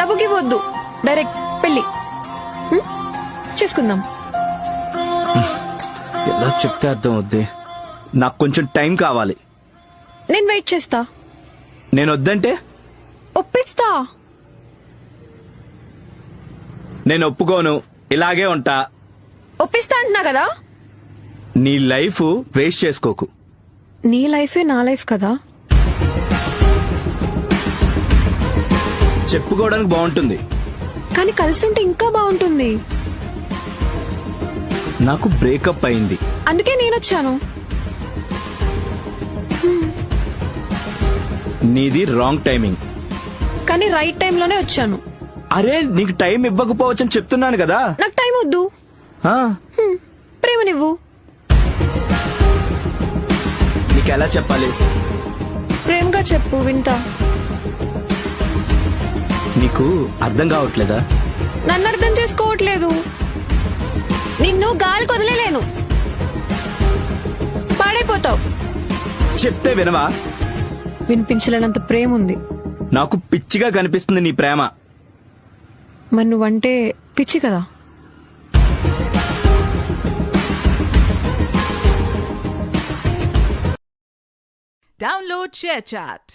లవ్వుకి వద్దు, డైరెక్ట్ పెళ్లి చేసుకుందాం. ఎలా చెప్తే అర్థం అవుద్ది. నాకు కొంచెం టైం కావాలి. నేను వెయిట్ చేస్తా. నేను వద్దంటే ఒప్పిస్తా. నేను ఒప్పుకోను, ఇలాగే ఉంటా. ఒప్పిస్తా అంటున్నా కదా. నీ లైఫ్ వేస్ట్ చేసుకోకు. నీ లైఫే నా లైఫ్ కదా. చెప్పుకోవడానికి బాగుంటుంది, కానీ కలిసి ఉంటే ఇంకా బాగుంటుంది. నాకు బ్రేకప్ అయింది, అందుకే నేనొచ్చాను. నీది రాంగ్ టైమింగ్. కానీ రైట్ టైంలోనే వచ్చాను. అరే నీకు టైం ఇవ్వకపోవచ్చని చెప్తున్నాను కదా. నాకు టైం వద్దు, ఆ, ప్రేమనివ్వు. నీకు ఎలా చెప్పాలి? ప్రేమగా చెప్పు, వింటా. నీకు అర్థం కావట్లేదా? నన్ను అర్థం చేసుకోవట్లేదు. నిన్ను గాలి కొదలేను, పాడైపోతావు. చెప్తే వినవా? వినిపించలేనంత ప్రేమ ఉంది. నాకు పిచ్చిగా కనిపిస్తుంది నీ ప్రేమ. మరి నువ్వంటే పిచ్చి కదా. Download ShareChat.